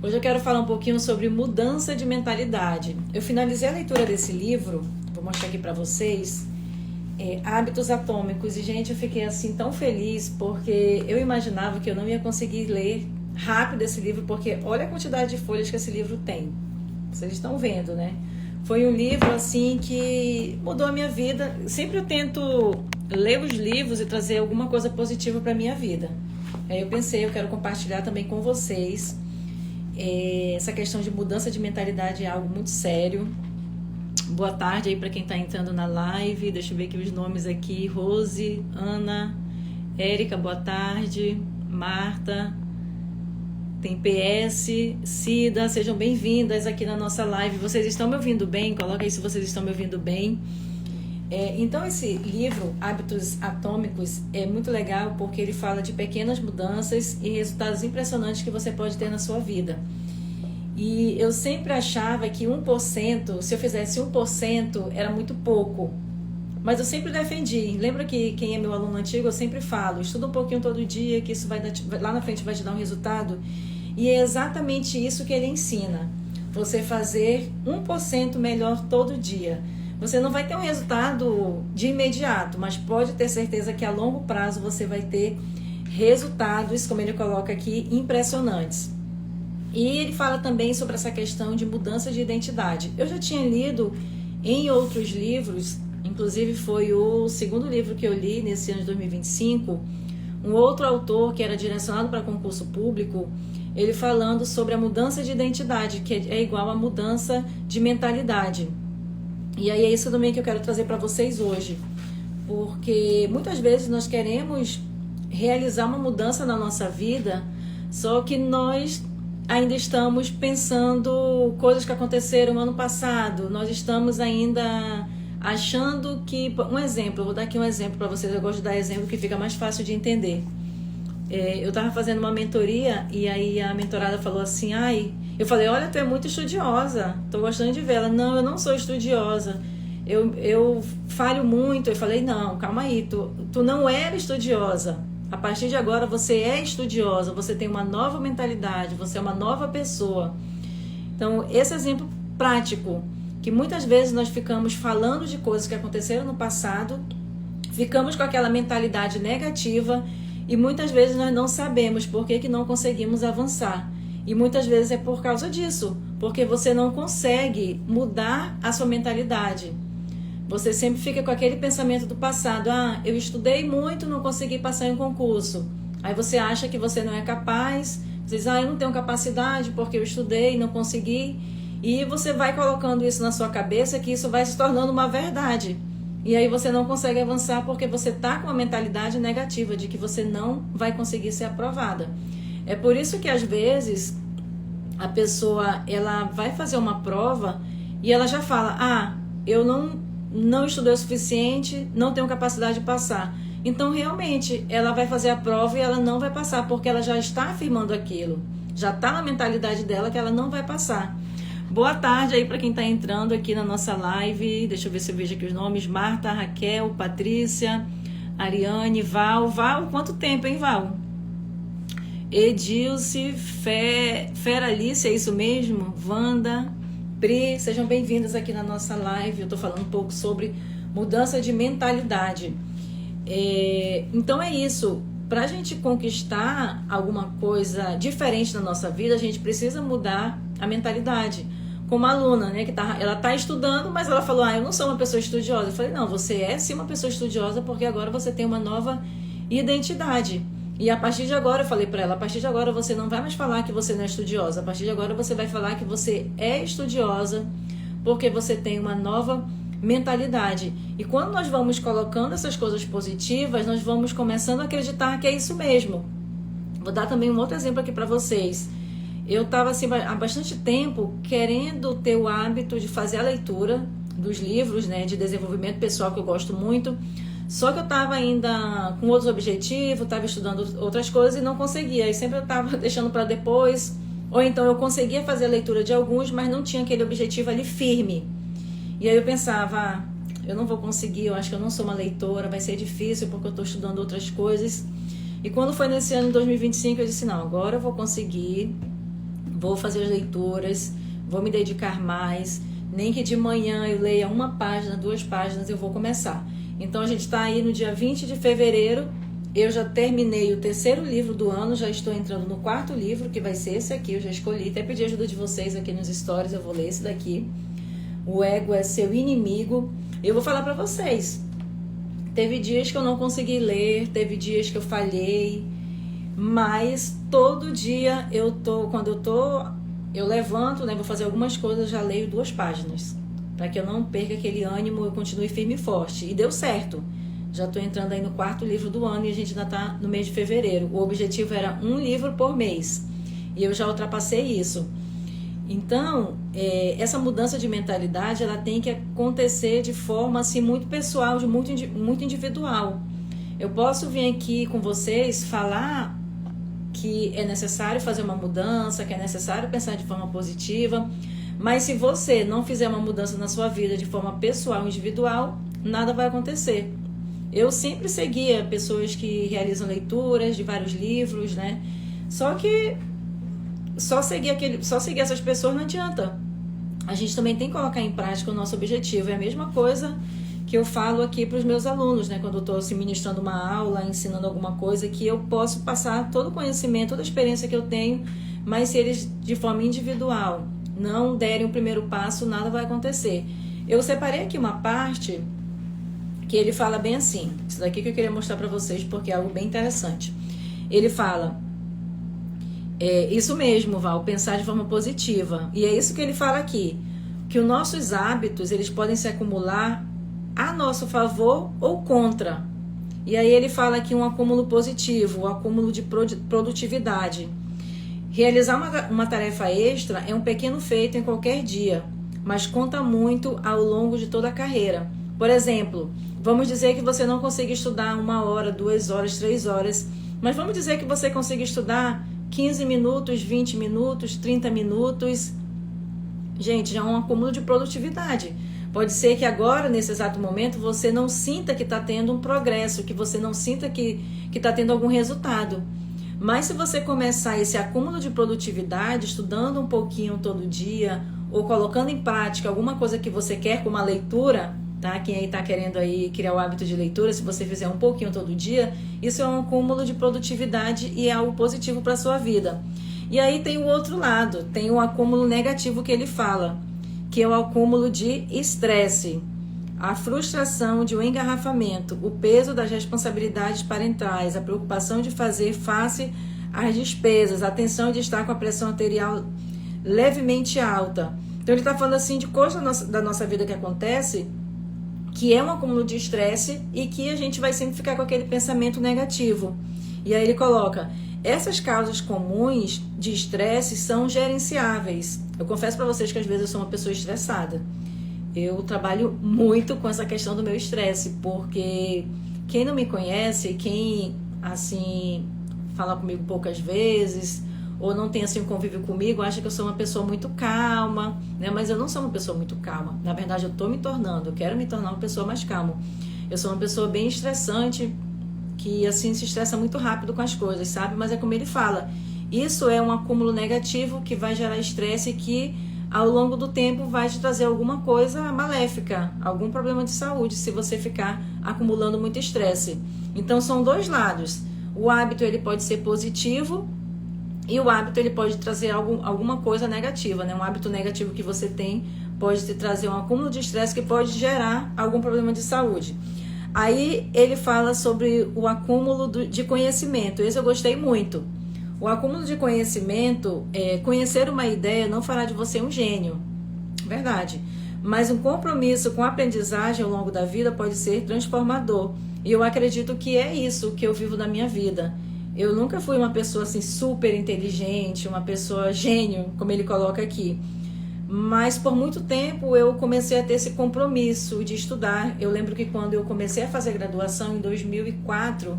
Hoje eu quero falar um pouquinho sobre mudança de mentalidade. Eu finalizei a leitura desse livro, vou mostrar aqui para vocês, Hábitos Atômicos. E, gente, eu fiquei assim tão feliz porque eu imaginava que eu não ia conseguir ler rápido esse livro, porque olha a quantidade de folhas que esse livro tem. Vocês estão vendo, né? Foi um livro assim que mudou a minha vida. Sempre eu tento ler os livros e trazer alguma coisa positiva para a minha vida. Aí eu pensei, eu quero compartilhar também com vocês. Essa questão de mudança de mentalidade é algo muito sério. Boa tarde aí para quem está entrando na live. Deixa eu ver aqui os nomes aqui. Rose, Ana, Érica, boa tarde. Marta, tem PS, Cida, sejam bem-vindas aqui na nossa live. Vocês estão me ouvindo bem? Coloca aí se vocês estão me ouvindo bem. Então esse livro, Hábitos Atômicos, é muito legal porque ele fala de pequenas mudanças e resultados impressionantes que você pode ter na sua vida. E eu sempre achava que 1%, se eu fizesse 1%, era muito pouco. Mas eu sempre defendi. Lembra que quem é meu aluno antigo, eu sempre falo, estuda um pouquinho todo dia, que isso lá na frente vai te dar um resultado. E é exatamente isso que ele ensina. Você fazer 1% melhor todo dia. Você não vai ter um resultado de imediato, mas pode ter certeza que a longo prazo você vai ter resultados, como ele coloca aqui, impressionantes. E ele fala também sobre essa questão de mudança de identidade. Eu já tinha lido em outros livros, inclusive foi o segundo livro que eu li nesse ano de 2025, um outro autor que era direcionado para concurso público, ele falando sobre a mudança de identidade, que é igual a mudança de mentalidade. E aí é isso também que eu quero trazer para vocês hoje, porque muitas vezes nós queremos realizar uma mudança na nossa vida, só que nós ainda estamos pensando coisas que aconteceram no ano passado, nós estamos ainda achando que... Um exemplo, eu vou dar aqui um exemplo para vocês, eu gosto de dar exemplo que fica mais fácil de entender. Eu estava fazendo uma mentoria e aí a mentorada falou assim, eu falei, olha, tu é muito estudiosa, tô gostando de ver. Ela, não, eu não sou estudiosa, eu falho muito. Eu falei, não, calma aí, tu não era estudiosa, a partir de agora você é estudiosa, você tem uma nova mentalidade, você é uma nova pessoa. Então, esse exemplo prático, que muitas vezes nós ficamos falando de coisas que aconteceram no passado, ficamos com aquela mentalidade negativa e muitas vezes nós não sabemos por que não conseguimos avançar. E muitas vezes é por causa disso, porque você não consegue mudar a sua mentalidade. Você sempre fica com aquele pensamento do passado, eu estudei muito, não consegui passar em um concurso. Aí você acha que você não é capaz, você diz, eu não tenho capacidade porque eu estudei, não consegui. E você vai colocando isso na sua cabeça que isso vai se tornando uma verdade. E aí você não consegue avançar porque você está com uma mentalidade negativa de que você não vai conseguir ser aprovada. É por isso que às vezes a pessoa ela vai fazer uma prova e ela já fala, eu não estudei o suficiente, não tenho capacidade de passar. Então realmente ela vai fazer a prova e ela não vai passar porque ela já está afirmando aquilo. Já está na mentalidade dela que ela não vai passar. Boa tarde aí para quem está entrando aqui na nossa live. Deixa eu ver se eu vejo aqui os nomes. Marta, Raquel, Patrícia, Ariane, Val. Val, quanto tempo, hein, Val? Edilce, Feralice, é isso mesmo? Wanda, Pri, sejam bem-vindas aqui na nossa live. Eu estou falando um pouco sobre mudança de mentalidade. Então é isso. Para a gente conquistar alguma coisa diferente na nossa vida, a gente precisa mudar a mentalidade. Como a aluna, né, ela está estudando, mas ela falou, eu não sou uma pessoa estudiosa. Eu falei, não, você é sim uma pessoa estudiosa porque agora você tem uma nova identidade. E a partir de agora, eu falei para ela, a partir de agora você não vai mais falar que você não é estudiosa. A partir de agora você vai falar que você é estudiosa porque você tem uma nova mentalidade. E quando nós vamos colocando essas coisas positivas, nós vamos começando a acreditar que é isso mesmo. Vou dar também um outro exemplo aqui para vocês. Eu estava assim, há bastante tempo querendo ter o hábito de fazer a leitura dos livros, né, de desenvolvimento pessoal, que eu gosto muito. Só que eu estava ainda com outros objetivos, estava estudando outras coisas e não conseguia. E sempre eu estava deixando para depois. Ou então eu conseguia fazer a leitura de alguns, mas não tinha aquele objetivo ali firme. E aí eu pensava, eu não vou conseguir, eu acho que eu não sou uma leitora, vai ser difícil porque eu estou estudando outras coisas. E quando foi nesse ano de 2025, eu disse, não, agora eu vou conseguir, vou fazer as leituras, vou me dedicar mais, nem que de manhã eu leia 1 página, 2 páginas, eu vou começar. Então a gente está aí no dia 20 de fevereiro, eu já terminei o 3º livro do ano, já estou entrando no 4º livro, que vai ser esse aqui, eu já escolhi, até pedi ajuda de vocês aqui nos stories, eu vou ler esse daqui. O ego é seu inimigo. Eu vou falar para vocês, teve dias que eu não consegui ler, teve dias que eu falhei, mas todo dia eu levanto, né, vou fazer algumas coisas, já leio 2 páginas, para que eu não perca aquele ânimo, eu continue firme e forte. E deu certo. Já estou entrando aí no 4º livro do ano e a gente ainda está no mês de fevereiro. O objetivo era 1 livro por mês e eu já ultrapassei isso. Então, essa mudança de mentalidade, ela tem que acontecer de forma assim, muito pessoal, muito individual. Eu posso vir aqui com vocês falar que é necessário fazer uma mudança, que é necessário pensar de forma positiva, mas se você não fizer uma mudança na sua vida de forma pessoal, individual, nada vai acontecer. Eu sempre seguia pessoas que realizam leituras de vários livros, né? Só que só seguir essas pessoas não adianta. A gente também tem que colocar em prática o nosso objetivo. É a mesma coisa que eu falo aqui para os meus alunos, né? Quando eu estou assim, ministrando uma aula, ensinando alguma coisa, que eu posso passar todo o conhecimento, toda a experiência que eu tenho, mas se eles, de forma individual, não derem o primeiro passo, nada vai acontecer. Eu separei aqui uma parte que ele fala bem assim, isso daqui que eu queria mostrar para vocês, porque é algo bem interessante. Ele fala, isso mesmo, Val, pensar de forma positiva. E é isso que ele fala aqui, que os nossos hábitos, eles podem se acumular a nosso favor ou contra. E aí ele fala aqui um acúmulo positivo, um acúmulo de produtividade. Realizar uma tarefa extra é um pequeno feito em qualquer dia, mas conta muito ao longo de toda a carreira. Por exemplo, vamos dizer que você não consiga estudar 1 hora, 2 horas, 3 horas, mas vamos dizer que você consiga estudar 15 minutos, 20 minutos, 30 minutos. Gente, já é um acúmulo de produtividade. Pode ser que agora, nesse exato momento, você não sinta que está tendo um progresso, que você não sinta que está tendo algum resultado. Mas se você começar esse acúmulo de produtividade, estudando um pouquinho todo dia, ou colocando em prática alguma coisa que você quer, como a leitura, tá? Quem aí está querendo aí criar o hábito de leitura, se você fizer um pouquinho todo dia, isso é um acúmulo de produtividade e é algo positivo para a sua vida. E aí tem o outro lado, tem o acúmulo negativo que ele fala, que é o acúmulo de estresse, a frustração de um engarrafamento, o peso das responsabilidades parentais, a preocupação de fazer face às despesas, a tensão de estar com a pressão arterial levemente alta. Então ele está falando assim de coisas da nossa vida que acontece, que é um acúmulo de estresse e que a gente vai sempre ficar com aquele pensamento negativo. E aí ele coloca, essas causas comuns de estresse são gerenciáveis. Eu confesso para vocês que às vezes eu sou uma pessoa estressada. Eu trabalho muito com essa questão do meu estresse, porque quem não me conhece, quem assim fala comigo poucas vezes, ou não tem assim um convívio comigo, acha que eu sou uma pessoa muito calma, né? Mas eu não sou uma pessoa muito calma. Na verdade, eu estou me tornando, eu quero me tornar uma pessoa mais calma. Eu sou uma pessoa bem estressante, que assim se estressa muito rápido com as coisas, sabe? Mas é como ele fala, isso é um acúmulo negativo que vai gerar estresse e que ao longo do tempo vai te trazer alguma coisa maléfica, algum problema de saúde, se você ficar acumulando muito estresse. Então são 2 lados. O hábito ele pode ser positivo e o hábito ele pode trazer alguma coisa negativa, né? Um hábito negativo que você tem pode te trazer um acúmulo de estresse que pode gerar algum problema de saúde. Aí ele fala sobre o acúmulo de conhecimento. Esse eu gostei muito. O acúmulo de conhecimento, conhecer uma ideia não fará de você um gênio, verdade. Mas um compromisso com a aprendizagem ao longo da vida pode ser transformador. E eu acredito que é isso que eu vivo na minha vida. Eu nunca fui uma pessoa assim super inteligente, uma pessoa gênio, como ele coloca aqui. Mas por muito tempo eu comecei a ter esse compromisso de estudar. Eu lembro que quando eu comecei a fazer graduação em 2004,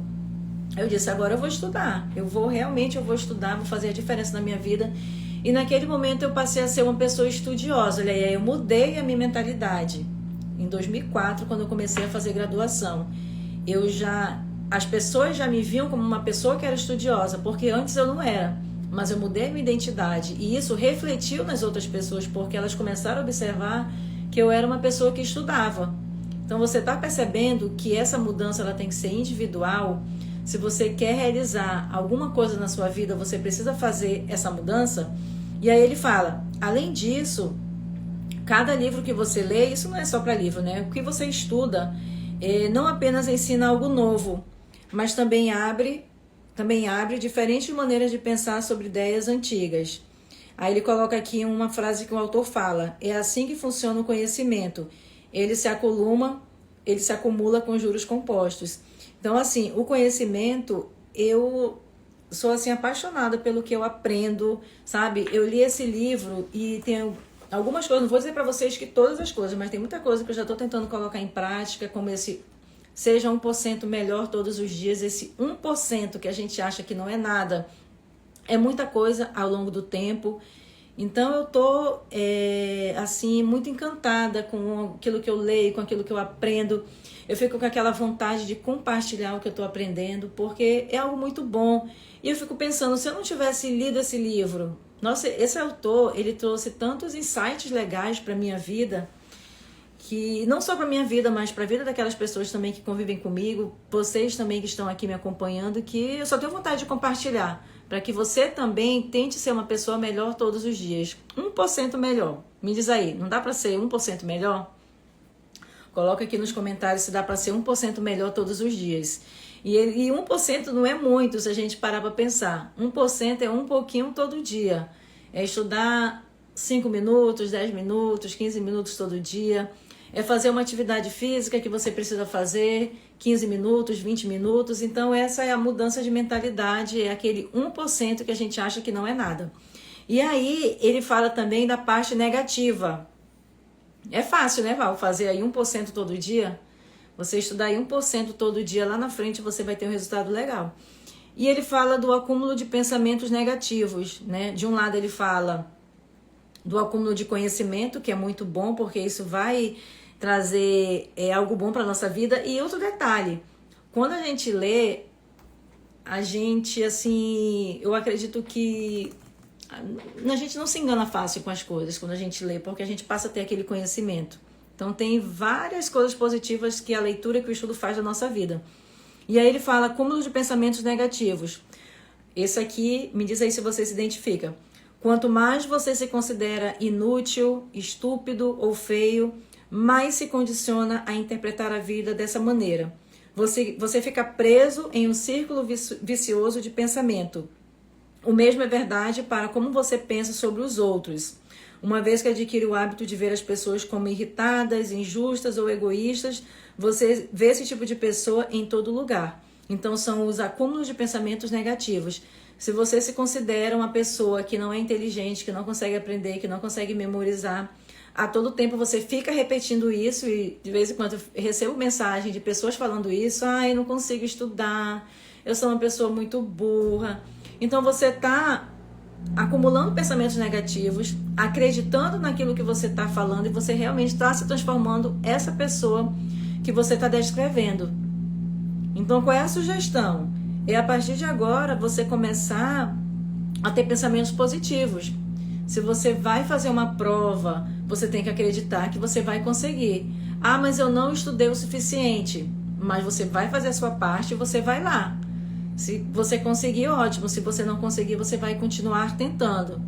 eu disse, agora eu vou estudar. Eu vou estudar, vou fazer a diferença na minha vida. E naquele momento eu passei a ser uma pessoa estudiosa. Olha aí, eu mudei a minha mentalidade. Em 2004, quando eu comecei a fazer graduação, as pessoas já me viam como uma pessoa que era estudiosa, porque antes eu não era. mas eu mudei a minha identidade. E isso refletiu nas outras pessoas, porque elas começaram a observar que eu era uma pessoa que estudava. Então você está percebendo que essa mudança ela tem que ser individual. Se você quer realizar alguma coisa na sua vida, você precisa fazer essa mudança. E aí ele fala, além disso, cada livro que você lê, isso não é só para livro, né? O que você estuda não apenas ensina algo novo, mas também abre diferentes maneiras de pensar sobre ideias antigas. Aí ele coloca aqui uma frase que o autor fala, é assim que funciona o conhecimento. Ele se acumula com juros compostos. Então, assim, o conhecimento, eu sou, assim, apaixonada pelo que eu aprendo, sabe? Eu li esse livro e tem algumas coisas, não vou dizer para vocês que todas as coisas, mas tem muita coisa que eu já estou tentando colocar em prática, como esse seja 1% melhor todos os dias. Esse 1% que a gente acha que não é nada, é muita coisa ao longo do tempo. Então eu tô assim, muito encantada com aquilo que eu leio, com aquilo que eu aprendo. Eu fico com aquela vontade de compartilhar o que eu estou aprendendo, porque é algo muito bom. E eu fico pensando, se eu não tivesse lido esse livro, nossa, esse autor, ele trouxe tantos insights legais para minha vida, que não só para minha vida, mas para a vida daquelas pessoas também que convivem comigo, vocês também que estão aqui me acompanhando, que eu só tenho vontade de compartilhar, para que você também tente ser uma pessoa melhor todos os dias. 1% melhor. Me diz aí, não dá para ser 1% melhor? Coloca aqui nos comentários se dá para ser 1% melhor todos os dias. E 1% não é muito se a gente parar para pensar. 1% é um pouquinho todo dia. É estudar 5 minutos, 10 minutos, 15 minutos todo dia. É fazer uma atividade física que você precisa fazer 15 minutos, 20 minutos. Então essa é a mudança de mentalidade, é aquele 1% que a gente acha que não é nada. E aí ele fala também da parte negativa. É fácil, né, Val? Fazer aí 1% todo dia. Você estudar aí 1% todo dia, lá na frente você vai ter um resultado legal. E ele fala do acúmulo de pensamentos negativos, né? De um lado ele fala do acúmulo de conhecimento, que é muito bom, porque isso vai trazer algo bom para a nossa vida. E outro detalhe, quando a gente lê, a gente, assim, eu acredito que a gente não se engana fácil com as coisas quando a gente lê, porque a gente passa a ter aquele conhecimento. Então tem várias coisas positivas que a leitura, que o estudo faz da nossa vida. E aí ele fala acúmulo de pensamentos negativos. Esse aqui, me diz aí se você se identifica. Quanto mais você se considera inútil, estúpido ou feio, mais se condiciona a interpretar a vida dessa maneira. Você fica preso em um círculo vicioso de pensamento. O mesmo é verdade para como você pensa sobre os outros. Uma vez que adquire o hábito de ver as pessoas como irritadas, injustas ou egoístas, você vê esse tipo de pessoa em todo lugar. Então são os acúmulos de pensamentos negativos. Se você se considera uma pessoa que não é inteligente, que não consegue aprender, que não consegue memorizar, a todo tempo você fica repetindo isso, e de vez em quando eu recebo mensagem de pessoas falando isso, eu não consigo estudar, eu sou uma pessoa muito burra. Então você está acumulando pensamentos negativos, acreditando naquilo que você está falando, e você realmente está se transformando essa pessoa que você está descrevendo. Então qual é a sugestão? É a partir de agora você começar a ter pensamentos positivos. Se você vai fazer uma prova, você tem que acreditar que você vai conseguir. Mas eu não estudei o suficiente. Mas você vai fazer a sua parte e você vai lá. Se você conseguir, ótimo. Se você não conseguir, você vai continuar tentando.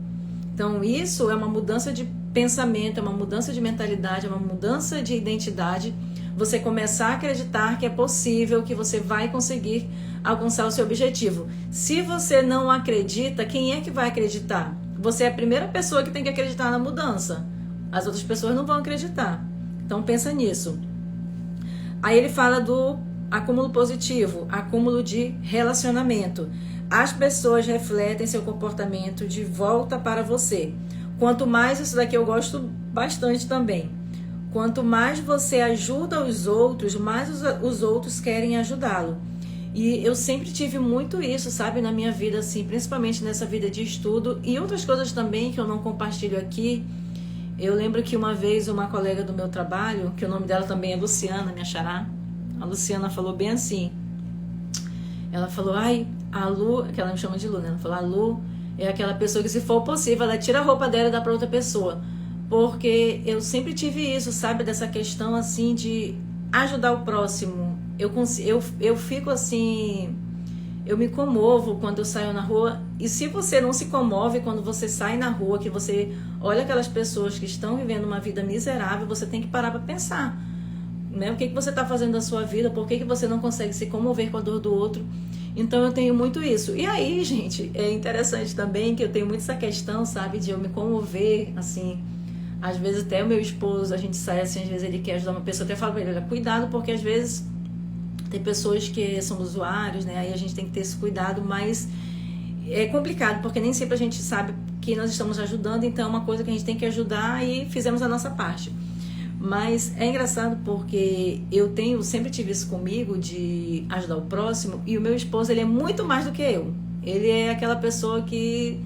Então isso é uma mudança de pensamento, é uma mudança de mentalidade, é uma mudança de identidade. Você começar a acreditar que é possível, que você vai conseguir alcançar o seu objetivo. Se você não acredita, quem é que vai acreditar? Você é a primeira pessoa que tem que acreditar na mudança. As outras pessoas não vão acreditar. Então pensa nisso. Aí ele fala do acúmulo positivo, acúmulo de relacionamento. As pessoas refletem seu comportamento de volta para você. Quanto mais, isso daqui eu gosto bastante também. Quanto mais você ajuda os outros, mais os outros querem ajudá-lo. E eu sempre tive muito isso, sabe, na minha vida, assim, principalmente nessa vida de estudo e outras coisas também que eu não compartilho aqui. Eu lembro que uma vez uma colega do meu trabalho, que o nome dela também é Luciana, minha xará, a Luciana falou bem assim. Ela falou, a Lu, que ela me chama de Lu, né? Ela falou, Lu, é aquela pessoa que, se for possível, ela tira a roupa dela e dá para outra pessoa. Porque eu sempre tive isso, sabe? Dessa questão, assim, de ajudar o próximo. Eu fico assim... Eu me comovo quando eu saio na rua. E se você não se comove quando você sai na rua, que você olha aquelas pessoas que estão vivendo uma vida miserável, você tem que parar para pensar, né? O que você está fazendo da sua vida? Por que você não consegue se comover com a dor do outro? Então eu tenho muito isso. E aí, gente, é interessante também que eu tenho muito essa questão, sabe? De eu me comover, assim... Às vezes até o meu esposo, a gente sai assim, às vezes ele quer ajudar uma pessoa, até falo pra ele, olha, cuidado, porque às vezes tem pessoas que são usuários, né? Aí a gente tem que ter esse cuidado, mas é complicado, porque nem sempre a gente sabe que nós estamos ajudando, então é uma coisa que a gente tem que ajudar e fizemos a nossa parte. Mas é engraçado porque sempre tive isso comigo, de ajudar o próximo, e o meu esposo, ele é muito mais do que eu. Ele é aquela pessoa que,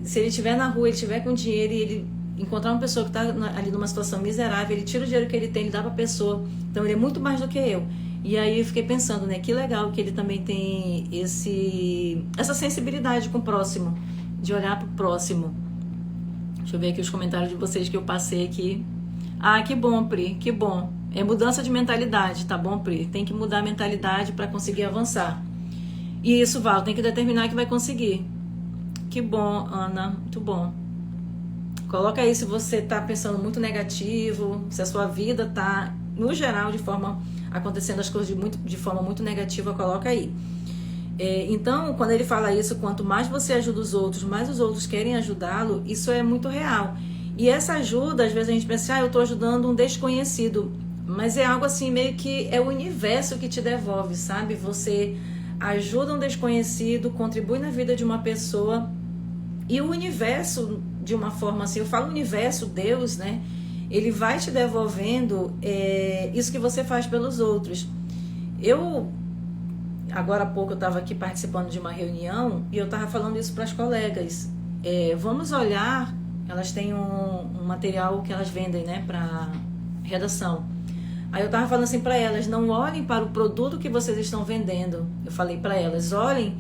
se ele estiver na rua, ele estiver com dinheiro e ele encontrar uma pessoa que está ali numa situação miserável, ele tira o dinheiro que ele tem, ele dá para a pessoa. Então ele é muito mais do que eu. E aí eu fiquei pensando, né, que legal que ele também tem essa sensibilidade com o próximo, de olhar para o próximo. Deixa eu ver aqui os comentários de vocês que eu passei aqui. Ah, que bom, Pri, que bom. É mudança de mentalidade, tá bom, Pri? Tem que mudar a mentalidade para conseguir avançar. E isso, Val, tem que determinar que vai conseguir. Que bom, Ana, muito bom. Coloca aí se você está pensando muito negativo, se a sua vida está, no geral, acontecendo as coisas de forma muito negativa, coloca aí. Então, quando ele fala isso, quanto mais você ajuda os outros, mais os outros querem ajudá-lo, isso é muito real. E essa ajuda, às vezes a gente pensa, eu estou ajudando um desconhecido, mas é algo assim, meio que é o universo que te devolve, sabe? Você ajuda um desconhecido, contribui na vida de uma pessoa, e o universo, de uma forma assim, eu falo universo, Deus, né? Ele vai te devolvendo isso que você faz pelos outros. Agora há pouco eu estava aqui participando de uma reunião e eu estava falando isso para as colegas. Vamos olhar, elas têm um material que elas vendem, né, para redação. Aí eu estava falando assim para elas, não olhem para o produto que vocês estão vendendo. Eu falei para elas, olhem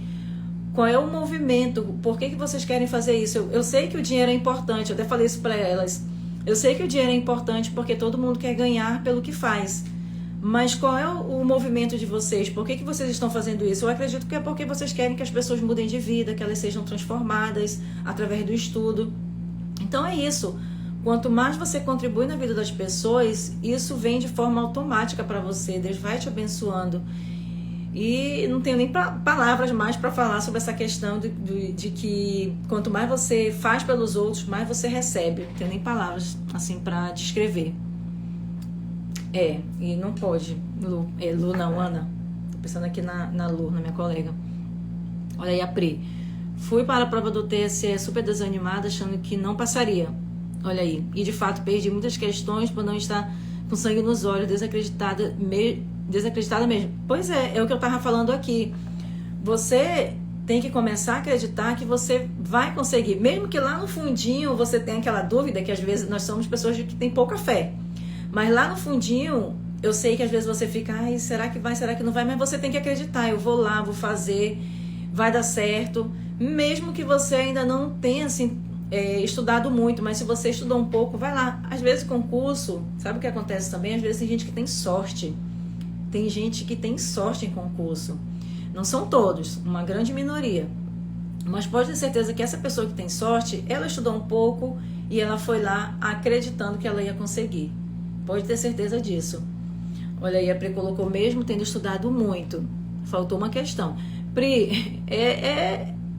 qual é o movimento, por que vocês querem fazer isso. Eu sei que o dinheiro é importante, eu até falei isso para elas. Eu sei que o dinheiro é importante porque todo mundo quer ganhar pelo que faz. Mas qual é o movimento de vocês? Por que vocês estão fazendo isso? Eu acredito que é porque vocês querem que as pessoas mudem de vida, que elas sejam transformadas através do estudo. Então é isso. Quanto mais você contribui na vida das pessoas, isso vem de forma automática para você. Deus vai te abençoando. E não tenho nem palavras mais para falar sobre essa questão de que quanto mais você faz pelos outros, mais você recebe. Não tenho nem palavras assim para descrever. E não pode, Lu. Lu não, Ana. Tô pensando aqui na Lu, na minha colega. Olha aí a Pri. Fui para a prova do TSE super desanimada, achando que não passaria. Olha aí. E de fato perdi muitas questões por não estar com sangue nos olhos, desacreditada mesmo. Pois é o que eu estava falando aqui. Você tem que começar a acreditar que você vai conseguir. Mesmo que lá no fundinho você tenha aquela dúvida, que às vezes nós somos pessoas que têm pouca fé. Mas lá no fundinho, eu sei que às vezes você fica, será que vai, será que não vai? Mas você tem que acreditar, eu vou lá, vou fazer, vai dar certo. Mesmo que você ainda não tenha assim, estudado muito, mas se você estudou um pouco, vai lá. Às vezes concurso, sabe o que acontece também? Às vezes tem gente que tem sorte. Tem gente que tem sorte em concurso. Não são todos, uma grande minoria. Mas pode ter certeza que essa pessoa que tem sorte, ela estudou um pouco e ela foi lá acreditando que ela ia conseguir. Pode ter certeza disso. Olha aí, a Pri colocou mesmo tendo estudado muito. Faltou uma questão. Pri,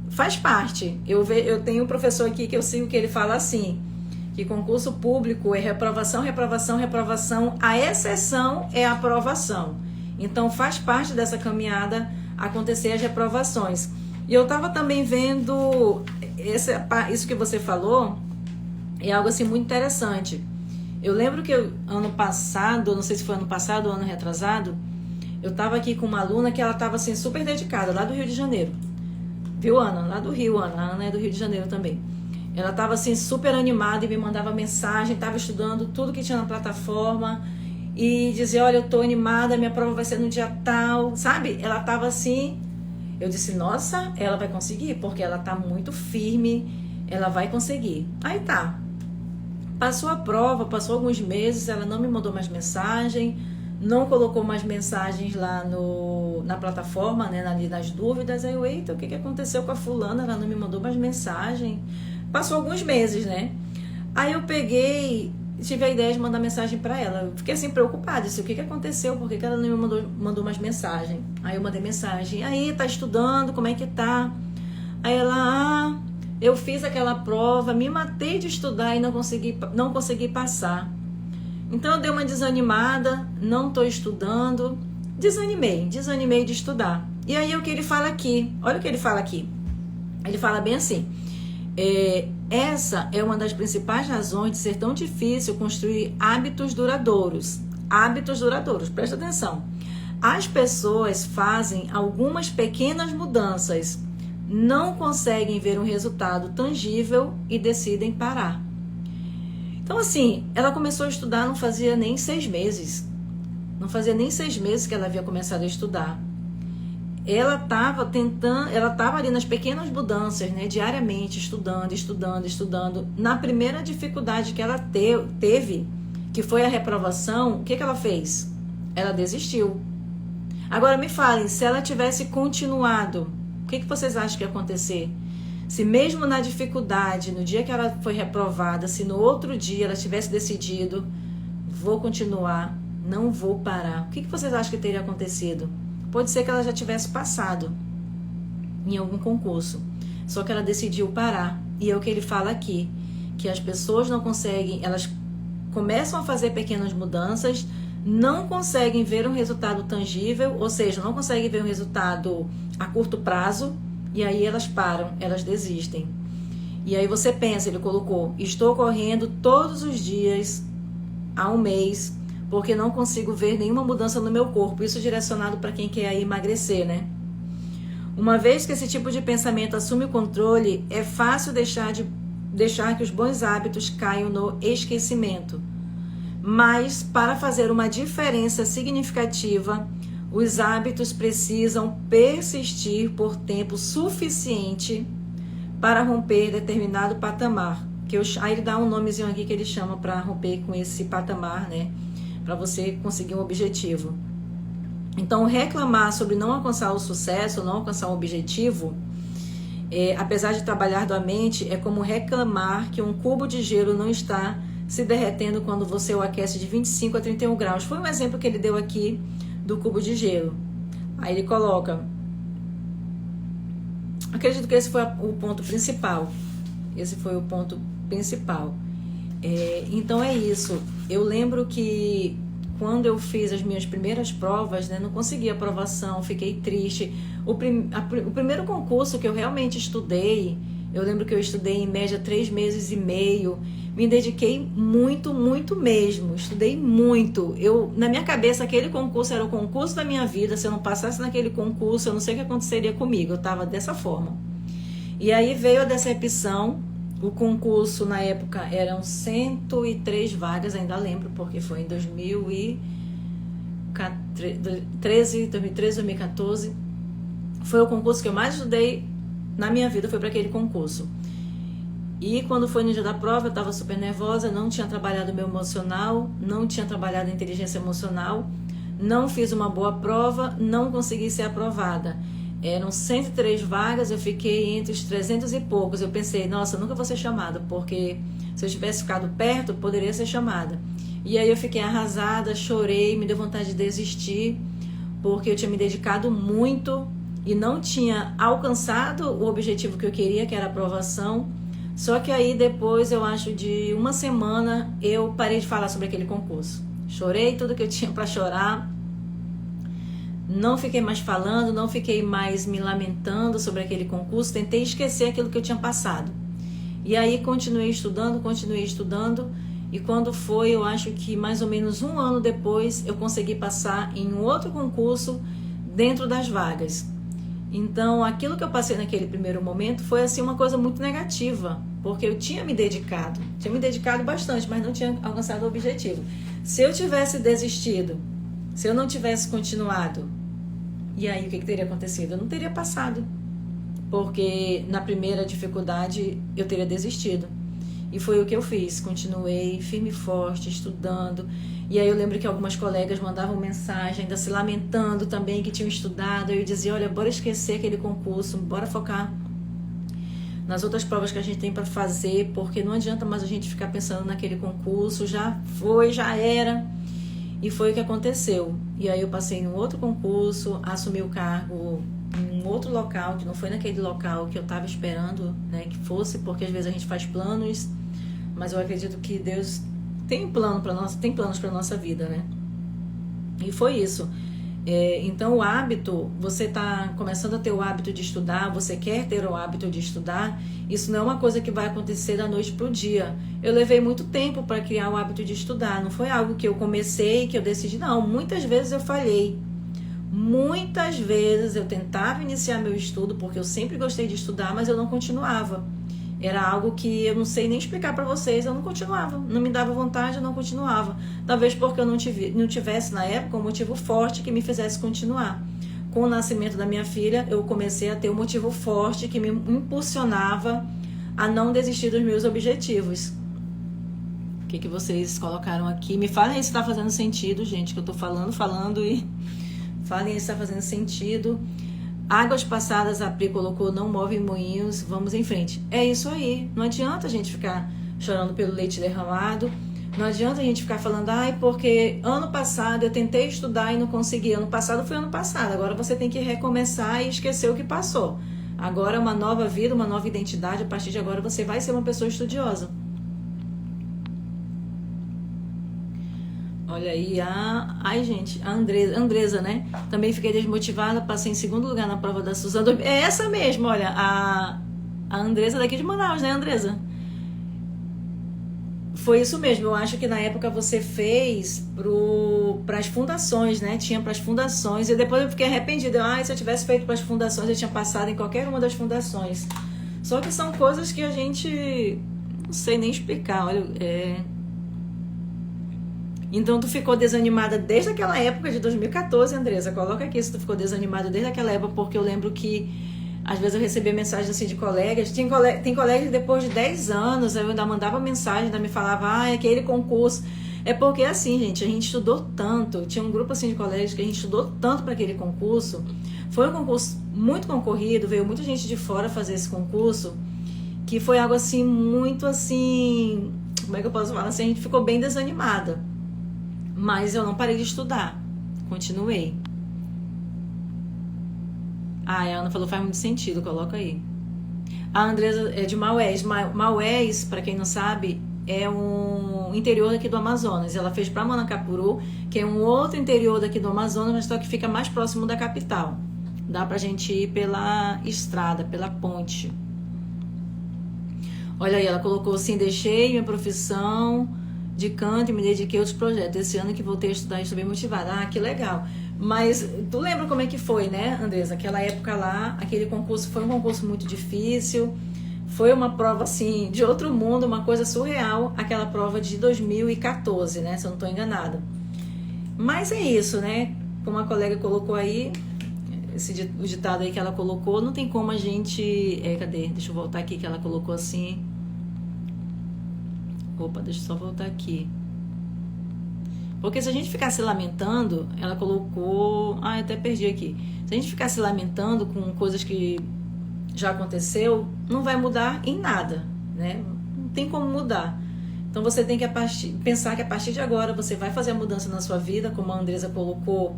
faz parte. Eu tenho um professor aqui que eu sigo que ele fala assim, que concurso público é reprovação, reprovação, reprovação. A exceção é a aprovação. Então faz parte dessa caminhada acontecer as reprovações. E eu estava também vendo, isso que você falou, é algo assim muito interessante. Eu lembro que ano passado, não sei se foi ano passado ou ano retrasado, eu estava aqui com uma aluna que ela estava assim, super dedicada, lá do Rio de Janeiro. Viu, Ana? Lá do Rio, Ana. A Ana é do Rio de Janeiro também. Ela estava assim, super animada e me mandava mensagem, estava estudando tudo que tinha na plataforma e dizia, olha, eu estou animada, minha prova vai ser no dia tal, sabe? Ela estava assim, Eu disse, nossa, ela vai conseguir, porque ela tá muito firme, ela vai conseguir. Aí tá. Passou a prova, passou alguns meses, ela não me mandou mais mensagem, não colocou mais mensagens lá na plataforma, né, ali nas dúvidas. Aí eu, eita, o que aconteceu com a fulana? Ela não me mandou mais mensagem. Passou alguns meses, né? Aí eu peguei, tive a ideia de mandar mensagem para ela. Eu fiquei assim preocupada, disse, o que aconteceu? Por que ela não me mandou mais mensagem? Aí eu mandei mensagem, aí, tá estudando, como é que tá? Aí ela, eu fiz aquela prova, me matei de estudar e não consegui passar. Então eu dei uma desanimada, não estou estudando, desanimei de estudar. E aí o que ele fala aqui, olha o que ele fala aqui. Ele fala bem assim, essa é uma das principais razões de ser tão difícil construir hábitos duradouros. Hábitos duradouros, presta atenção. As pessoas fazem algumas pequenas mudanças, não conseguem ver um resultado tangível e decidem parar. Então, assim, ela começou a estudar, não fazia nem 6 meses. Não fazia nem 6 meses que ela havia começado a estudar. Ela estava ali nas pequenas mudanças, né, diariamente, estudando. Na primeira dificuldade que ela teve, que foi a reprovação, o que ela fez? Ela desistiu. Agora me falem, se ela tivesse continuado, o que vocês acham que ia acontecer? Se mesmo na dificuldade, no dia que ela foi reprovada, se no outro dia ela tivesse decidido, vou continuar, não vou parar, o que vocês acham que teria acontecido? Pode ser que ela já tivesse passado em algum concurso, só que ela decidiu parar. E é o que ele fala aqui, que as pessoas não conseguem, elas começam a fazer pequenas mudanças, não conseguem ver um resultado tangível, ou seja, não conseguem ver um resultado a curto prazo, e aí elas param, elas desistem. E aí você pensa, ele colocou, estou correndo todos os dias há um mês, porque não consigo ver nenhuma mudança no meu corpo. Isso direcionado para quem quer emagrecer, né? Uma vez que esse tipo de pensamento assume o controle, é fácil deixar que os bons hábitos caiam no esquecimento. Mas, para fazer uma diferença significativa, os hábitos precisam persistir por tempo suficiente para romper determinado patamar. Aí ele dá um nomezinho aqui que ele chama para romper com esse patamar, né? Para você conseguir um objetivo. Então, reclamar sobre não alcançar o sucesso, não alcançar um objetivo, apesar de trabalhar arduamente, é como reclamar que um cubo de gelo não está se derretendo quando você o aquece de 25 a 31 graus. Foi um exemplo que ele deu aqui do cubo de gelo. Aí ele coloca... Acredito que esse foi o ponto principal. Esse foi o ponto principal. Então é isso. Eu lembro que quando eu fiz as minhas primeiras provas, né, não consegui aprovação, fiquei triste. O primeiro concurso que eu realmente estudei, eu lembro que eu estudei em média 3 meses e meio, me dediquei muito, muito mesmo, estudei muito. Na minha cabeça, aquele concurso era o concurso da minha vida. Se eu não passasse naquele concurso, eu não sei o que aconteceria comigo. Eu estava dessa forma. E aí veio a decepção. O concurso, na época, eram 103 vagas, ainda lembro, porque foi em 2013, 2014. Foi o concurso que eu mais estudei na minha vida, foi para aquele concurso. E quando foi no dia da prova, eu estava super nervosa, não tinha trabalhado o meu emocional, não tinha trabalhado a inteligência emocional, não fiz uma boa prova, não consegui ser aprovada. Eram 103 vagas, eu fiquei entre os 300 e poucos. Eu pensei, nossa, eu nunca vou ser chamada, porque se eu tivesse ficado perto, poderia ser chamada. E aí eu fiquei arrasada, chorei, me deu vontade de desistir, porque eu tinha me dedicado muito e não tinha alcançado o objetivo que eu queria, que era a aprovação. Só que aí depois, eu acho de uma semana, eu parei de falar sobre aquele concurso. Chorei tudo que eu tinha para chorar. Não fiquei mais falando, não fiquei mais me lamentando sobre aquele concurso, tentei esquecer aquilo que eu tinha passado. E aí continuei estudando, e quando foi, eu acho que mais ou menos 1 ano depois, eu consegui passar em um outro concurso dentro das vagas. Então, aquilo que eu passei naquele primeiro momento foi assim uma coisa muito negativa, porque eu tinha me dedicado bastante, mas não tinha alcançado o objetivo. Se eu tivesse desistido, se eu não tivesse continuado, E aí o que teria acontecido? Eu não teria passado, porque na primeira dificuldade eu teria desistido. E foi o que eu fiz, continuei firme e forte, estudando. E aí eu lembro que algumas colegas mandavam mensagem, ainda se lamentando também que tinham estudado. Aí eu dizia, olha, bora esquecer aquele concurso, bora focar nas outras provas que a gente tem para fazer, porque não adianta mais a gente ficar pensando naquele concurso, já foi, já era. E foi o que aconteceu. E aí eu passei em um outro concurso, assumi o cargo em um outro local, que não foi naquele local que eu estava esperando, né, que fosse, porque às vezes a gente faz planos, mas eu acredito que Deus tem plano para nós, tem planos para nossa vida, né? E foi isso. Então o hábito, você está começando a ter o hábito de estudar, você quer ter o hábito de estudar, isso não é uma coisa que vai acontecer da noite para o dia. Eu levei muito tempo para criar o hábito de estudar, não foi algo que eu comecei, que eu decidi, não. Muitas vezes eu falhei, muitas vezes eu tentava iniciar meu estudo, porque eu sempre gostei de estudar, mas eu não continuava. Era algo que eu não sei nem explicar para vocês, eu não continuava, não me dava vontade, eu não continuava. Talvez porque eu não tivesse na época um motivo forte que me fizesse continuar. Com o nascimento da minha filha, eu comecei a ter um motivo forte que me impulsionava a não desistir dos meus objetivos. O que vocês colocaram aqui? Me falem aí se está fazendo sentido, gente, que eu estou falando e falem aí se está fazendo sentido. Águas passadas, a Pri colocou, não movem moinhos, vamos em frente. É isso aí, não adianta a gente ficar chorando pelo leite derramado, não adianta a gente ficar falando, ai, porque ano passado eu tentei estudar e não consegui, ano passado foi ano passado, agora você tem que recomeçar e esquecer o que passou. Agora é uma nova vida, uma nova identidade, a partir de agora você vai ser uma pessoa estudiosa. Olha aí, ai gente, a Andresa, né? Também fiquei desmotivada, passei em segundo lugar na prova da Suzana. É essa mesmo, olha, a Andresa daqui de Manaus, né, Andresa? Foi isso mesmo, eu acho que na época você fez para as fundações, né? Tinha para as fundações, e depois eu fiquei arrependida. Se eu tivesse feito para as fundações, eu tinha passado em qualquer uma das fundações. Só que são coisas que a gente não sei nem explicar, olha, Então tu ficou desanimada desde aquela época de 2014, Andresa. Coloca aqui se tu ficou desanimada desde aquela época, porque eu lembro que às vezes eu recebia mensagens assim de colegas. Tem colegas que depois de 10 anos eu ainda mandava mensagem, ainda me falava, aquele concurso. É porque assim, gente, a gente estudou tanto. Tinha um grupo assim de colegas que a gente estudou tanto para aquele concurso. Foi um concurso muito concorrido, veio muita gente de fora fazer esse concurso, que foi algo assim, muito assim, como é que eu posso falar assim, a gente ficou bem desanimada. Mas eu não parei de estudar, continuei. A Ana falou, faz muito sentido, coloca aí. A Andresa é de Maués. Maués, para quem não sabe, é um interior aqui do Amazonas. Ela fez para Manacapuru, que é um outro interior daqui do Amazonas, mas só que fica mais próximo da capital. Dá pra gente ir pela estrada, pela ponte. Olha aí, ela colocou assim, deixei minha profissão de canto e me dediquei a outros projetos. Esse ano que voltei a estudar, estou bem motivada. Que legal. Mas tu lembra como é que foi, né, Andresa? Aquela época lá, aquele concurso foi um concurso muito difícil. Foi uma prova, assim, de outro mundo, uma coisa surreal. Aquela prova de 2014, né, se eu não estou enganada. Mas é isso, né? Como a colega colocou aí, o ditado aí que ela colocou, não tem como a gente... cadê? Deixa eu voltar aqui, que ela colocou assim... Opa, deixa eu só voltar aqui. Porque se a gente ficar se lamentando, ela colocou... até perdi aqui. Se a gente ficar se lamentando com coisas que já aconteceu, não vai mudar em nada, né? Não tem como mudar. Então você tem que pensar que a partir de agora você vai fazer a mudança na sua vida, como a Andresa colocou.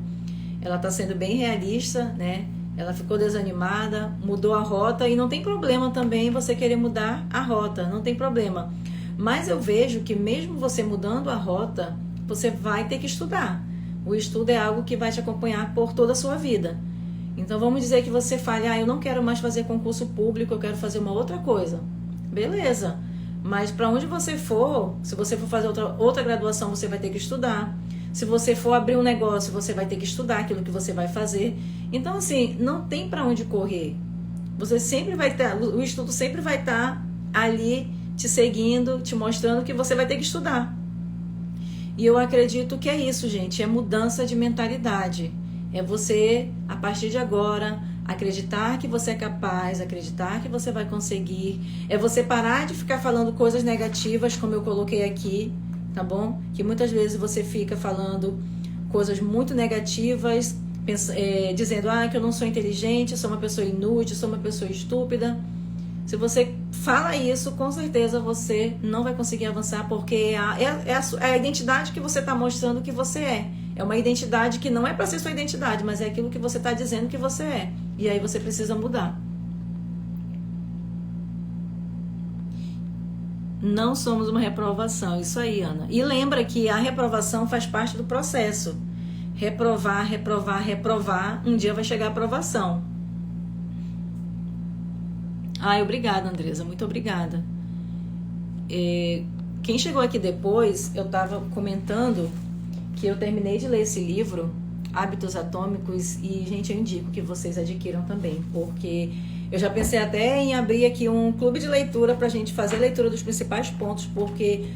Ela está sendo bem realista, né? Ela ficou desanimada, mudou a rota, e não tem problema também você querer mudar a rota, não tem problema. Mas eu vejo que mesmo você mudando a rota, você vai ter que estudar. O estudo é algo que vai te acompanhar por toda a sua vida. Então vamos dizer que você fale, eu não quero mais fazer concurso público, eu quero fazer uma outra coisa. Beleza, mas para onde você for, se você for fazer outra graduação, você vai ter que estudar. Se você for abrir um negócio, você vai ter que estudar aquilo que você vai fazer. Então assim, não tem para onde correr. Você sempre vai ter, o estudo sempre vai estar ali te seguindo, te mostrando que você vai ter que estudar. E eu acredito que é isso, gente, é mudança de mentalidade. É você, a partir de agora, acreditar que você é capaz, acreditar que você vai conseguir. É você parar de ficar falando coisas negativas, como eu coloquei aqui, tá bom? Que muitas vezes você fica falando coisas muito negativas, dizendo que eu não sou inteligente, sou uma pessoa inútil, sou uma pessoa estúpida. Se você fala isso, com certeza você não vai conseguir avançar, porque é a identidade que você está mostrando que você é. É uma identidade que não é para ser sua identidade, mas é aquilo que você está dizendo que você é. E aí você precisa mudar. Não somos uma reprovação, isso aí, Ana. E lembra que a reprovação faz parte do processo. Reprovar, reprovar, reprovar, um dia vai chegar a aprovação. Obrigada, Andresa, muito obrigada. Quem chegou aqui depois, eu estava comentando que eu terminei de ler esse livro, Hábitos Atômicos, e, gente, eu indico que vocês adquiram também, porque eu já pensei até em abrir aqui um clube de leitura pra gente fazer a leitura dos principais pontos, porque,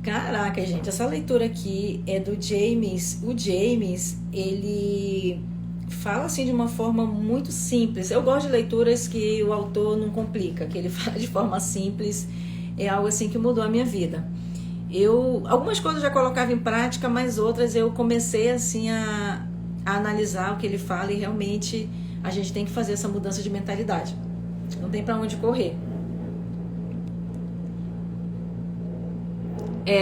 caraca, gente, essa leitura aqui é do James. O James, ele fala assim de uma forma muito simples. Eu gosto de leituras que o autor não complica, que ele fala de forma simples. É algo assim que mudou a minha vida. Algumas coisas eu já colocava em prática, mas outras eu comecei assim a analisar o que ele fala, e realmente a gente tem que fazer essa mudança de mentalidade. Não tem pra onde correr.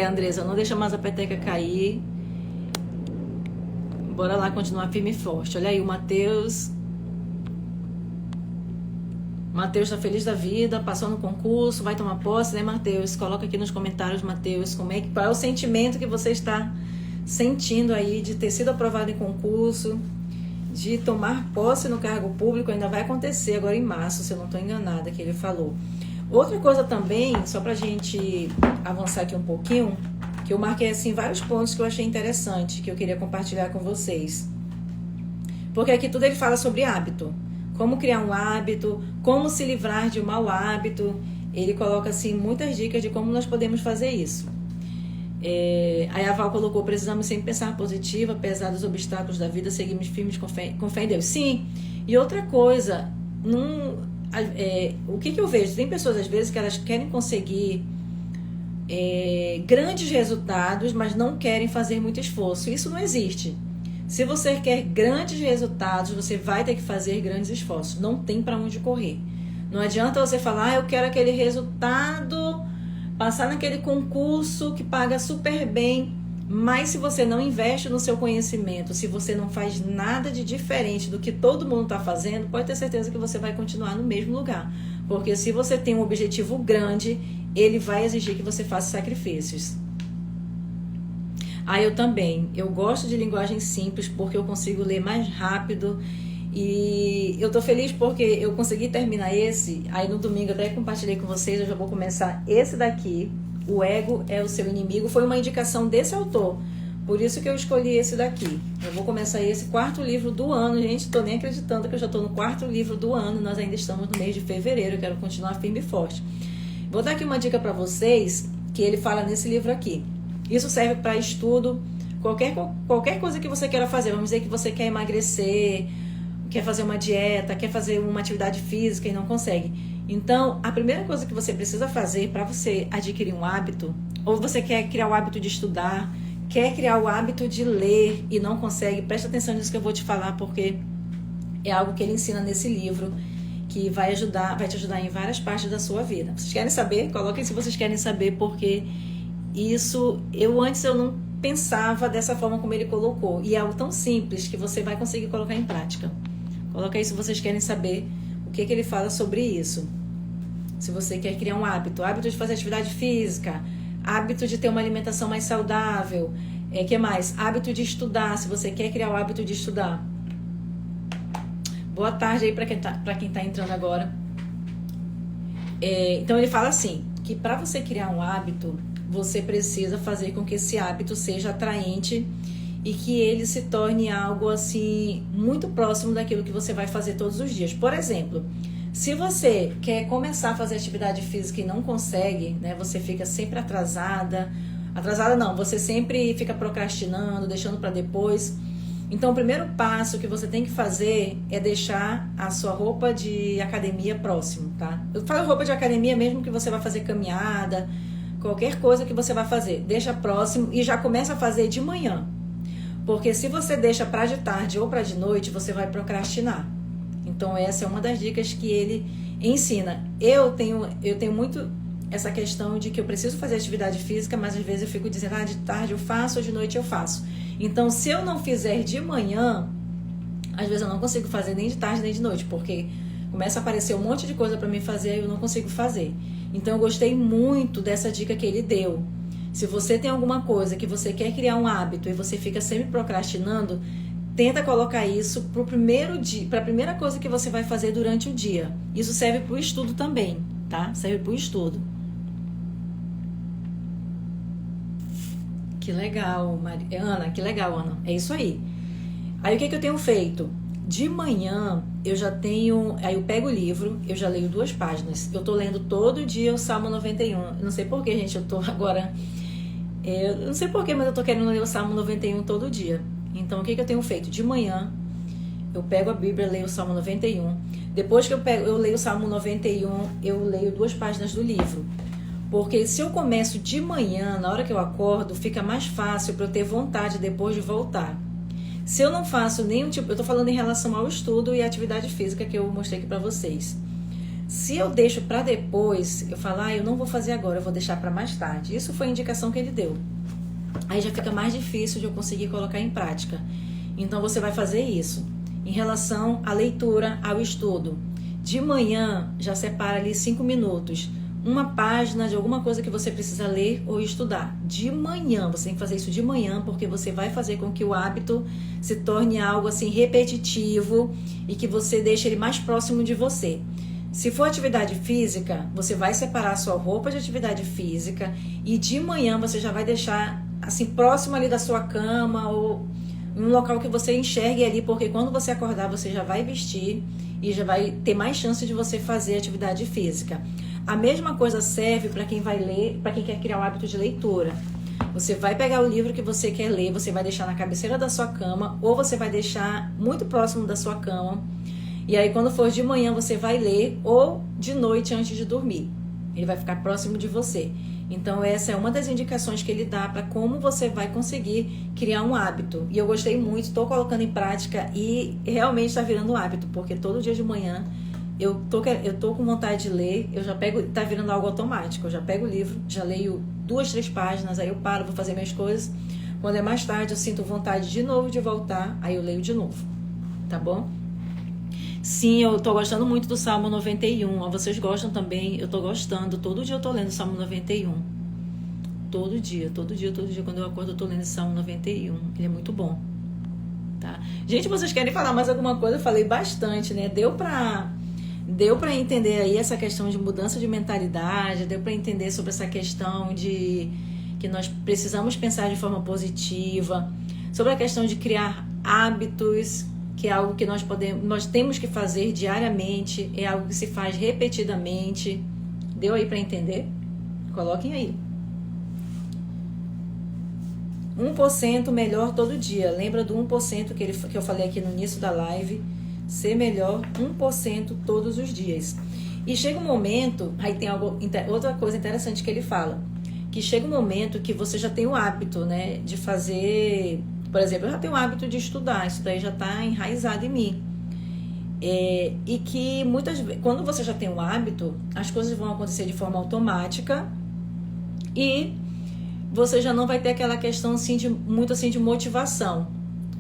Andresa, não deixa mais a peteca cair. Bora lá continuar firme e forte. Olha aí o Matheus. Matheus tá feliz da vida, passou no concurso, vai tomar posse, né, Matheus? Coloca aqui nos comentários, Matheus, qual é o sentimento que você está sentindo aí de ter sido aprovado em concurso, de tomar posse no cargo público. Ainda vai acontecer agora em março, se eu não estou enganada, que ele falou. Outra coisa também, só pra gente avançar aqui um pouquinho, que eu marquei assim vários pontos que eu achei interessante, que eu queria compartilhar com vocês. Porque aqui tudo ele fala sobre hábito. Como criar um hábito, como se livrar de um mau hábito. Ele coloca assim muitas dicas de como nós podemos fazer isso. Aí a Val colocou: precisamos sempre pensar positivo, apesar dos obstáculos da vida, seguimos firmes com fé em Deus. Sim, e outra coisa, o que eu vejo? Tem pessoas às vezes que elas querem conseguir grandes resultados, mas não querem fazer muito esforço. Isso não existe. Se você quer grandes resultados, você vai ter que fazer grandes esforços. Não tem para onde correr. Não adianta você falar: eu quero aquele resultado, passar naquele concurso que paga super bem, mas se você não investe no seu conhecimento, se você não faz nada de diferente do que todo mundo está fazendo, pode ter certeza que você vai continuar no mesmo lugar. Porque se você tem um objetivo grande, ele vai exigir que você faça sacrifícios. Eu também. Eu gosto de linguagem simples porque eu consigo ler mais rápido. E eu tô feliz porque eu consegui terminar esse. Aí no domingo eu até compartilhei com vocês. Eu já vou começar esse daqui. O ego é o seu inimigo. Foi uma indicação desse autor. Por isso que eu escolhi esse daqui. Eu vou começar esse 4º livro do ano. Gente, tô nem acreditando que eu já tô no 4º livro do ano. Nós ainda estamos no mês de fevereiro. Eu quero continuar firme e forte. Vou dar aqui uma dica para vocês que ele fala nesse livro aqui. Isso serve para estudo, qualquer coisa que você queira fazer. Vamos dizer que você quer emagrecer, quer fazer uma dieta, quer fazer uma atividade física e não consegue. Então, a primeira coisa que você precisa fazer para você adquirir um hábito, ou você quer criar o hábito de estudar, quer criar o hábito de ler e não consegue, presta atenção nisso que eu vou te falar, porque é algo que ele ensina nesse livro, que vai te ajudar em várias partes da sua vida. Vocês querem saber? Coloquem se vocês querem saber, porque isso, antes eu não pensava dessa forma como ele colocou. E é algo tão simples que você vai conseguir colocar em prática. Coloca aí se vocês querem saber o que ele fala sobre isso. Se você quer criar um hábito de fazer atividade física, hábito de ter uma alimentação mais saudável, que mais? Hábito de estudar, se você quer criar o hábito de estudar. Boa tarde aí para quem tá entrando agora. Então ele fala assim, que para você criar um hábito, você precisa fazer com que esse hábito seja atraente e que ele se torne algo assim muito próximo daquilo que você vai fazer todos os dias. Por exemplo, se você quer começar a fazer atividade física e não consegue, né, você fica sempre atrasada não, você sempre fica procrastinando, deixando para depois. Então, o primeiro passo que você tem que fazer é deixar a sua roupa de academia próximo, tá? Eu falo roupa de academia mesmo que você vai fazer caminhada, qualquer coisa que você vai fazer, deixa próximo e já começa a fazer de manhã. Porque se você deixa para de tarde ou para de noite, você vai procrastinar. Então, essa é uma das dicas que ele ensina. Eu tenho muito essa questão de que eu preciso fazer atividade física, mas às vezes eu fico dizendo, de tarde eu faço ou de noite eu faço. Então, se eu não fizer de manhã, às vezes eu não consigo fazer nem de tarde nem de noite, porque começa a aparecer um monte de coisa para mim fazer e eu não consigo fazer. Então, eu gostei muito dessa dica que ele deu. Se você tem alguma coisa que você quer criar um hábito e você fica sempre procrastinando, tenta colocar isso para o primeiro dia, para a primeira coisa que você vai fazer durante o dia. Isso serve para o estudo também, tá? Serve para o estudo. Que legal, Ana, que legal, Ana. É isso aí. Aí o que eu tenho feito? De manhã eu já tenho... Aí eu pego o livro, eu já leio 2 páginas. Eu tô lendo todo dia o Salmo 91. Eu não sei porquê, gente, eu tô agora... Eu não sei porquê, mas eu tô querendo ler o Salmo 91 todo dia. Então o que eu tenho feito? De manhã eu pego a Bíblia, leio o Salmo 91. Depois que eu leio o Salmo 91, eu leio 2 páginas do livro. Porque se eu começo de manhã, na hora que eu acordo, fica mais fácil para eu ter vontade depois de voltar. Se eu não faço nenhum tipo... Eu tô falando em relação ao estudo e atividade física que eu mostrei aqui para vocês. Se eu deixo para depois, eu falo, eu não vou fazer agora, eu vou deixar para mais tarde. Isso foi a indicação que ele deu. Aí já fica mais difícil de eu conseguir colocar em prática. Então você vai fazer isso. Em relação à leitura, ao estudo. De manhã, já separa ali 5 minutos. Uma página de alguma coisa que você precisa ler ou estudar. De manhã, você tem que fazer isso de manhã, porque você vai fazer com que o hábito se torne algo assim repetitivo e que você deixe ele mais próximo de você. Se for atividade física, você vai separar a sua roupa de atividade física e de manhã você já vai deixar assim próximo ali da sua cama ou em um local que você enxergue ali, porque quando você acordar você já vai vestir e já vai ter mais chance de você fazer atividade física. A mesma coisa serve para quem vai ler, para quem quer criar o hábito de leitura. Você vai pegar o livro que você quer ler, você vai deixar na cabeceira da sua cama ou você vai deixar muito próximo da sua cama. E aí quando for de manhã você vai ler ou de noite antes de dormir. Ele vai ficar próximo de você. Então essa é uma das indicações que ele dá para como você vai conseguir criar um hábito. E eu gostei muito, estou colocando em prática e realmente está virando um hábito, porque todo dia de manhã eu tô com vontade de ler, eu já pego, tá virando algo automático. Eu já pego o livro, já leio 2, 3 páginas, aí eu paro, vou fazer minhas coisas. Quando é mais tarde eu sinto vontade de novo de voltar, aí eu leio de novo. Tá bom? Sim, eu tô gostando muito do Salmo 91. Vocês gostam também? Eu tô gostando. Todo dia eu tô lendo o Salmo 91. Todo dia. Quando eu acordo eu tô lendo o Salmo 91. Ele é muito bom. Tá? Gente, vocês querem falar mais alguma coisa? Eu falei bastante, né? Deu pra entender aí essa questão de mudança de mentalidade. Deu pra entender sobre essa questão de que nós precisamos pensar de forma positiva. Sobre a questão de criar hábitos, que é algo que nós temos que fazer diariamente, é algo que se faz repetidamente. Deu aí para entender? Coloquem aí. 1% melhor todo dia. Lembra do 1% que eu falei aqui no início da live? Ser melhor 1% todos os dias. E chega um momento, aí tem outra coisa interessante que ele fala, que chega um momento que você já tem o hábito, né, de fazer... Por exemplo, eu já tenho o hábito de estudar, isso daí já está enraizado em mim. E que muitas vezes, quando você já tem o hábito, as coisas vão acontecer de forma automática e você já não vai ter aquela questão assim, de motivação.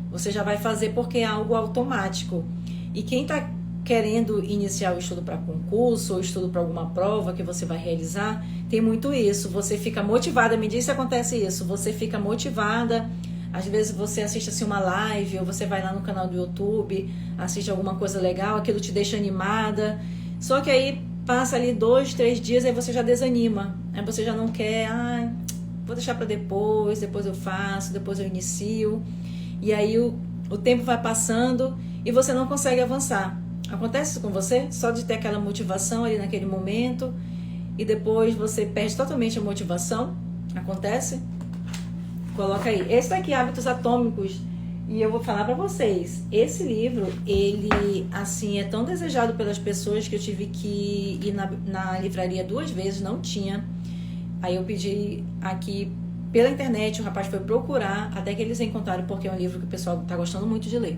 Você já vai fazer porque é algo automático. E quem está querendo iniciar o estudo para concurso ou estudo para alguma prova que você vai realizar, tem muito isso. Você fica motivada, me diz se acontece isso, você fica motivada. Às vezes você assiste assim uma live ou você vai lá no canal do YouTube, assiste alguma coisa legal, aquilo te deixa animada. Só que aí passa ali 2, 3 dias, aí você já desanima. Aí você já não quer, vou deixar para depois eu faço, depois eu inicio. E aí o tempo vai passando e você não consegue avançar. Acontece isso com você? Só de ter aquela motivação ali naquele momento e depois você perde totalmente a motivação? Acontece? Coloca aí. Esse daqui, Hábitos Atômicos, E eu vou falar para vocês, esse livro, ele, assim, é tão desejado pelas pessoas que eu tive que ir na livraria 2 vezes, não tinha. Aí eu pedi aqui pela internet, o rapaz foi procurar, até que eles encontraram, porque é um livro que o pessoal tá gostando muito de ler,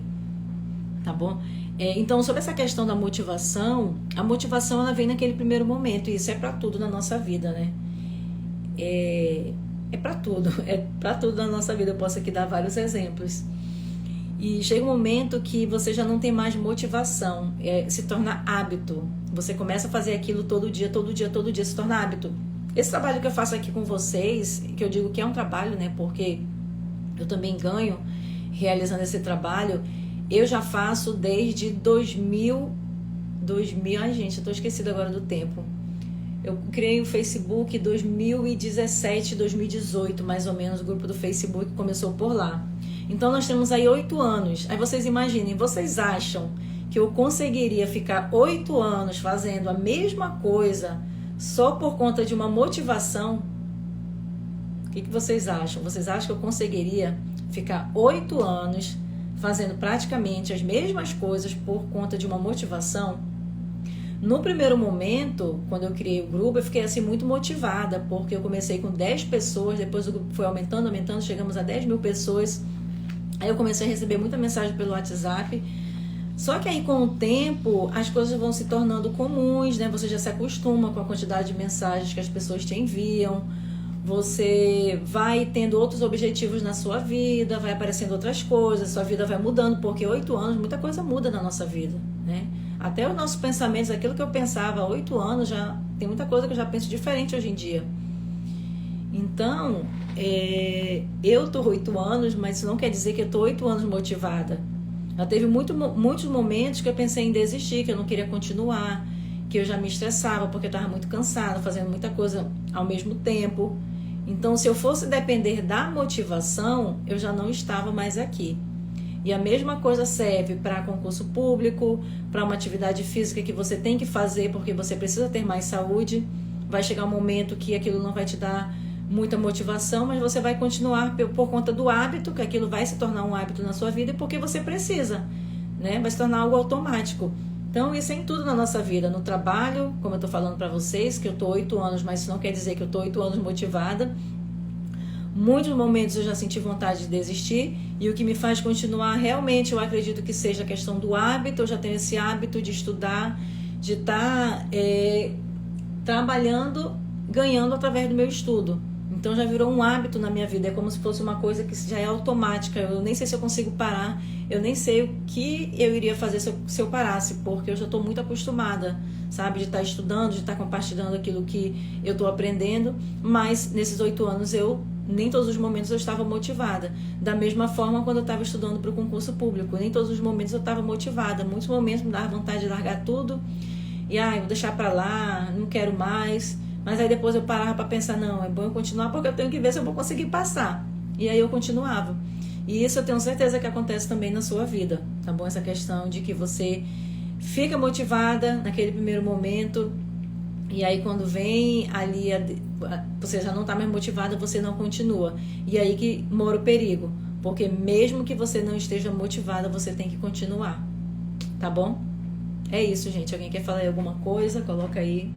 tá bom? Então, sobre essa questão da motivação, a motivação ela vem naquele primeiro momento, e isso é para tudo na nossa vida, né? É para tudo na nossa vida. Eu posso aqui dar vários exemplos. E chega um momento que você já não tem mais motivação, se torna hábito. Você começa a fazer aquilo todo dia, se torna hábito. Esse trabalho que eu faço aqui com vocês, que eu digo que é um trabalho, né? Porque eu também ganho realizando esse trabalho, eu já faço desde 2000, ai gente, eu tô esquecida agora do tempo. Eu criei o Facebook em 2017, 2018, mais ou menos, o grupo do Facebook começou por lá. Então nós temos aí 8 anos. Aí vocês imaginem, vocês acham que eu conseguiria ficar 8 anos fazendo a mesma coisa só por conta de uma motivação? O que vocês acham? Vocês acham que eu conseguiria ficar 8 anos fazendo praticamente as mesmas coisas por conta de uma motivação? No primeiro momento, quando eu criei o grupo, eu fiquei assim muito motivada, porque eu comecei com 10 pessoas, depois o grupo foi aumentando, chegamos a 10 mil pessoas. Aí eu comecei a receber muita mensagem pelo WhatsApp. Só que aí com o tempo as coisas vão se tornando comuns, né? Você já se acostuma com a quantidade de mensagens que as pessoas te enviam. Você vai tendo outros objetivos na sua vida, vai aparecendo outras coisas, sua vida vai mudando, porque 8 anos muita coisa muda na nossa vida, né? Até os nossos pensamentos, aquilo que eu pensava há 8 anos, já tem muita coisa que eu já penso diferente hoje em dia. Então, eu tô 8 anos, mas isso não quer dizer que eu tô 8 anos motivada. Já teve muitos momentos que eu pensei em desistir, que eu não queria continuar, que eu já me estressava porque eu estava muito cansada, fazendo muita coisa ao mesmo tempo. Então, se eu fosse depender da motivação, eu já não estava mais aqui. E a mesma coisa serve para concurso público, para uma atividade física que você tem que fazer porque você precisa ter mais saúde. Vai chegar um momento que aquilo não vai te dar muita motivação, mas você vai continuar por conta do hábito, que aquilo vai se tornar um hábito na sua vida e porque você precisa, né? Vai se tornar algo automático. Então, isso é em tudo na nossa vida. No trabalho, como eu estou falando para vocês, que eu estou 8 anos, mas isso não quer dizer que eu estou 8 anos motivada. Muitos momentos eu já senti vontade de desistir, e o que me faz continuar realmente, eu acredito que seja a questão do hábito. Eu já tenho esse hábito de estudar, de estar trabalhando, ganhando através do meu estudo. Então já virou um hábito na minha vida, é como se fosse uma coisa que já é automática. Eu nem sei se eu consigo parar, eu nem sei o que eu iria fazer se eu parasse, porque eu já estou muito acostumada, sabe, de estar estudando, de estar compartilhando aquilo que eu estou aprendendo. Mas nesses 8 anos nem todos os momentos eu estava motivada. Da mesma forma, quando eu estava estudando para o concurso público, nem todos os momentos eu estava motivada. Muitos momentos me dava vontade de largar tudo e vou deixar para lá, não quero mais. Mas aí depois eu parava para pensar, não, é bom eu continuar porque eu tenho que ver se eu vou conseguir passar. E aí eu continuava. E isso eu tenho certeza que acontece também na sua vida, tá bom? Essa questão de que você fica motivada naquele primeiro momento, e aí quando vem ali, você já não está mais motivada, você não continua. E aí que mora o perigo, porque mesmo que você não esteja motivada, você tem que continuar, tá bom? É isso, gente. Alguém quer falar alguma coisa? Coloca aí.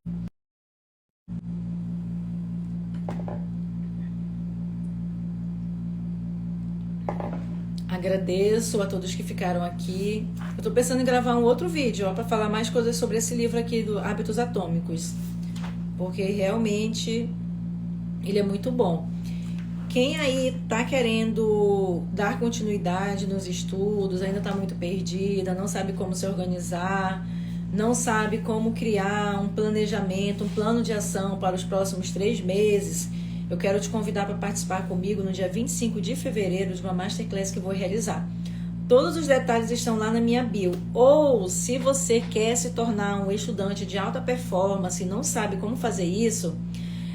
Agradeço a todos que ficaram aqui. Eu tô pensando em gravar um outro vídeo, para falar mais coisas sobre esse livro aqui do Hábitos Atômicos, porque realmente ele é muito bom. Quem aí tá querendo dar continuidade nos estudos, ainda tá muito perdida, não sabe como se organizar, não sabe como criar um planejamento, um plano de ação para os próximos 3 meses, eu quero te convidar para participar comigo no dia 25 de fevereiro de uma Masterclass que eu vou realizar. Todos os detalhes estão lá na minha bio. Ou, se você quer se tornar um estudante de alta performance e não sabe como fazer isso,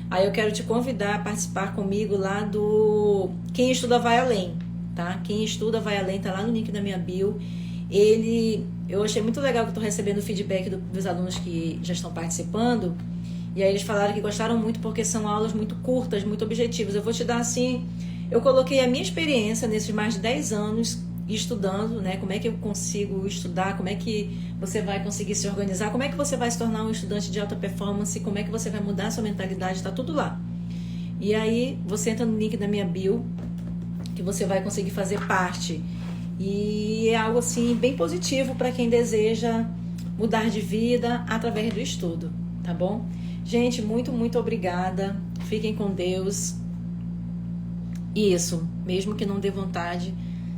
aí eu quero te convidar a participar comigo lá do Quem Estuda Vai Além, tá? Quem Estuda Vai Além, tá lá no link da minha bio. Eu achei muito legal que eu tô recebendo o feedback dos alunos que já estão participando. E aí eles falaram que gostaram muito porque são aulas muito curtas, muito objetivas. Eu vou te dar assim, eu coloquei a minha experiência nesses mais de 10 anos estudando, né? Como é que eu consigo estudar, como é que você vai conseguir se organizar, como é que você vai se tornar um estudante de alta performance, como é que você vai mudar a sua mentalidade, tá tudo lá. E aí você entra no link da minha bio, que você vai conseguir fazer parte. E é algo assim bem positivo para quem deseja mudar de vida através do estudo, tá bom? Gente, muito, muito obrigada. Fiquem com Deus. Isso, mesmo que não dê vontade,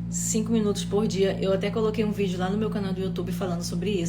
5 minutos por dia. Eu até coloquei um vídeo lá no meu canal do YouTube falando sobre isso.